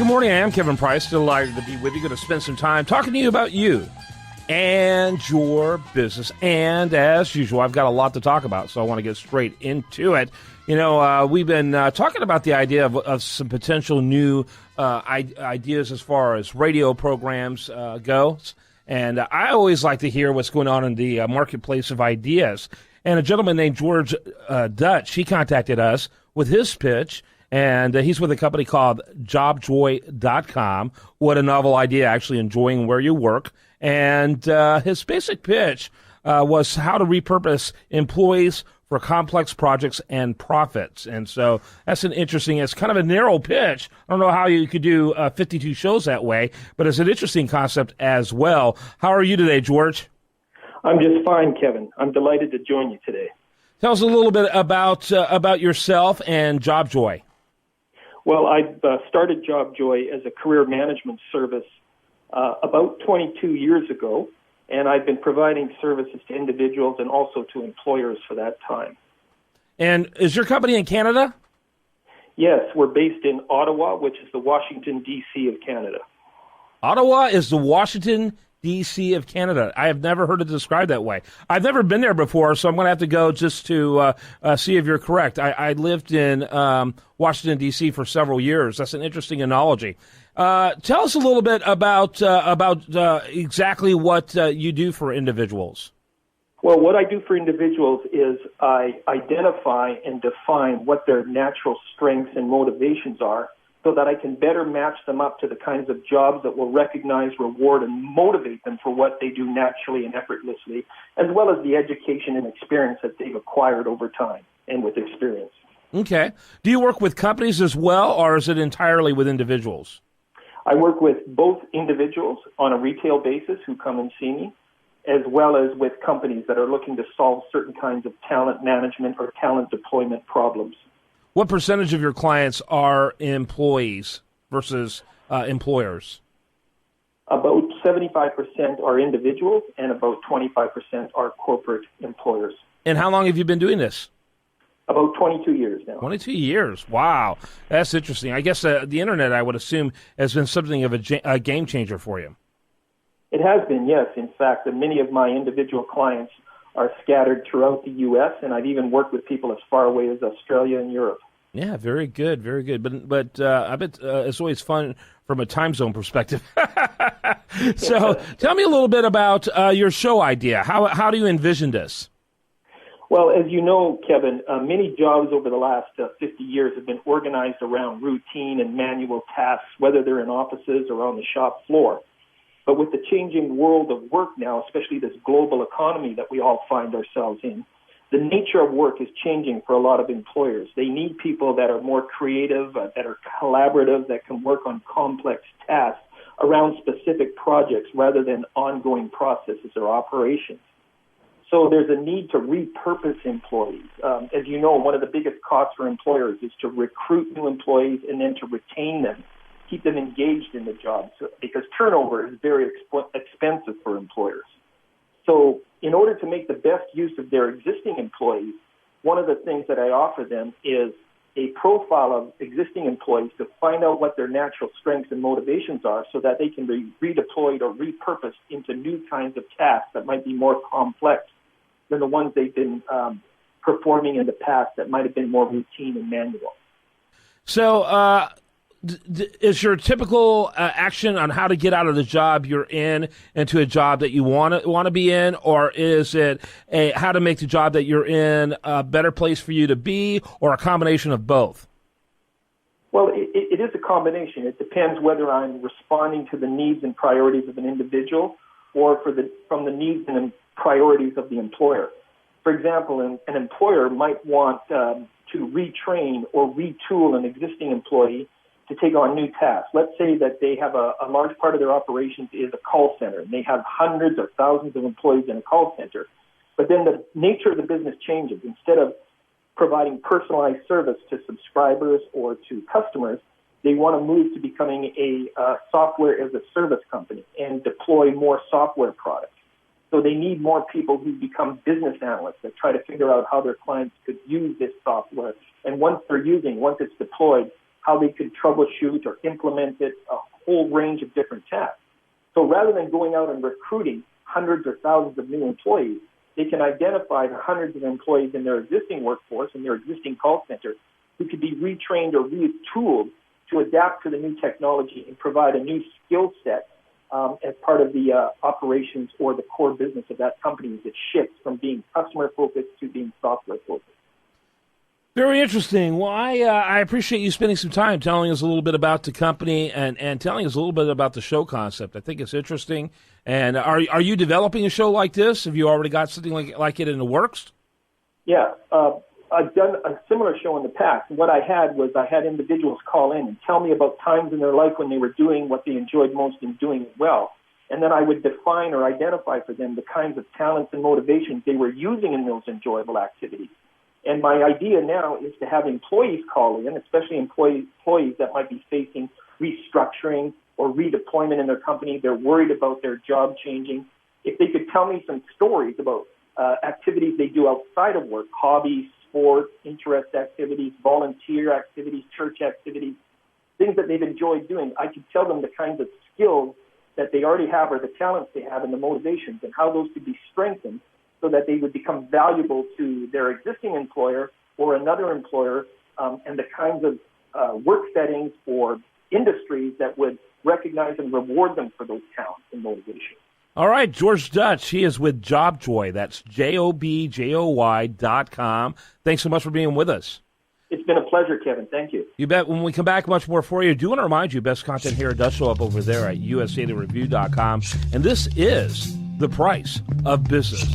Good morning. I am Kevin Price. Delighted to be with you. Going to spend some time talking to you about you and your business. And as usual, I've got a lot to talk about, so I want to get straight into it. You know, we've been talking about the idea of some potential new ideas as far as radio programs goes. And I always like to hear what's going on in the marketplace of ideas. And a gentleman named George Dutch, he contacted us with his pitch. And he's with a company called jobjoy.com. What a novel idea, actually enjoying where you work. And his basic pitch was how to repurpose employees for complex projects and profits. And so that's it's kind of a narrow pitch. I don't know how you could do 52 shows that way, but it's an interesting concept as well. How are you today, George? I'm just fine, Kevin. I'm delighted to join you today. Tell us a little bit about yourself and JobJoy. Well, I started JobJoy as a career management service about 22 years ago, and I've been providing services to individuals and also to employers for that time. And is your company in Canada? Yes, we're based in Ottawa, which is the Washington, D.C. of Canada. Ottawa is the Washington, D.C. of Canada. I have never heard it described that way. I've never been there before, so I'm going to have to go just to see if you're correct. I lived in Washington, D.C. for several years. That's an interesting analogy. Tell us a little bit about exactly what you do for individuals. Well, what I do for individuals is I identify and define what their natural strengths and motivations are, so that I can better match them up to the kinds of jobs that will recognize, reward, and motivate them for what they do naturally and effortlessly, as well as the education and experience that they've acquired over time and with experience. Okay. Do you work with companies as well, or is it entirely with individuals? I work with both individuals on a retail basis who come and see me, as well as with companies that are looking to solve certain kinds of talent management or talent deployment problems. What percentage of your clients are employees versus employers? About 75% are individuals and about 25% are corporate employers. And how long have you been doing this? About 22 years now. 22 years. Wow. That's interesting. I guess the Internet, I would assume, has been something of a game changer for you. It has been, yes. In fact, many of my individual clients are scattered throughout the U.S., and I've even worked with people as far away as Australia and Europe. Yeah, very good, very good. But I bet it's always fun from a time zone perspective. So tell me a little bit about your show idea. How do you envision this? Well, as you know, Kevin, many jobs over the last 50 years have been organized around routine and manual tasks, whether they're in offices or on the shop floor. But with the changing world of work now, especially this global economy that we all find ourselves in, the nature of work is changing for a lot of employers. They need people that are more creative, that are collaborative, that can work on complex tasks around specific projects rather than ongoing processes or operations. So there's a need to repurpose employees. As you know, one of the biggest costs for employers is to recruit new employees and then to retain them, keep them engaged in the job, because turnover is very expensive for employers. So in order to make the best use of their existing employees, one of the things that I offer them is a profile of existing employees to find out what their natural strengths and motivations are so that they can be redeployed or repurposed into new kinds of tasks that might be more complex than the ones they've been performing in the past that might have been more routine and manual. So is your typical action on how to get out of the job you're in into a job that you want to be in, or is it how to make the job that you're in a better place for you to be, or a combination of both? Well, it is a combination. It depends whether I'm responding to the needs and priorities of an individual or from the needs and priorities of the employer. For example, an employer might want to retrain or retool an existing employee to take on new tasks. Let's say that they have a large part of their operations is a call center, and they have hundreds or thousands of employees in a call center. But then the nature of the business changes. Instead of providing personalized service to subscribers or to customers, they want to move to becoming a software as a service company and deploy more software products. So they need more people who become business analysts that try to figure out how their clients could use this software. And once it's deployed, how they could troubleshoot or implement it, a whole range of different tasks. So rather than going out and recruiting hundreds or thousands of new employees, they can identify the hundreds of employees in their existing workforce, in their existing call center, who could be retrained or retooled to adapt to the new technology and provide a new skill set as part of the operations or the core business of that company as it shifts from being customer-focused to being software-focused. Very interesting. Well, I appreciate you spending some time telling us a little bit about the company and telling us a little bit about the show concept. I think it's interesting. And are you developing a show like this? Have you already got something like it in the works? Yeah. I've done a similar show in the past. What I had individuals call in and tell me about times in their life when they were doing what they enjoyed most and doing it well. And then I would define or identify for them the kinds of talents and motivations they were using in those enjoyable activities. And my idea now is to have employees call in, especially employees that might be facing restructuring or redeployment in their company. They're worried about their job changing. If they could tell me some stories about activities they do outside of work, hobbies, sports, interest activities, volunteer activities, church activities, things that they've enjoyed doing, I could tell them the kinds of skills that they already have or the talents they have and the motivations and how those could be strengthened so that they would become valuable to their existing employer or another employer, and the kinds of work settings or industries that would recognize and reward them for those talents and motivations. All right, George Dutch, he is with JobJoy. That's JOBJOY.com. Thanks so much for being with us. It's been a pleasure, Kevin. Thank you. You bet. When we come back, much more for you. I do want to remind you, best content here does show up over there at USAToReview.com. And this is The Price of Business.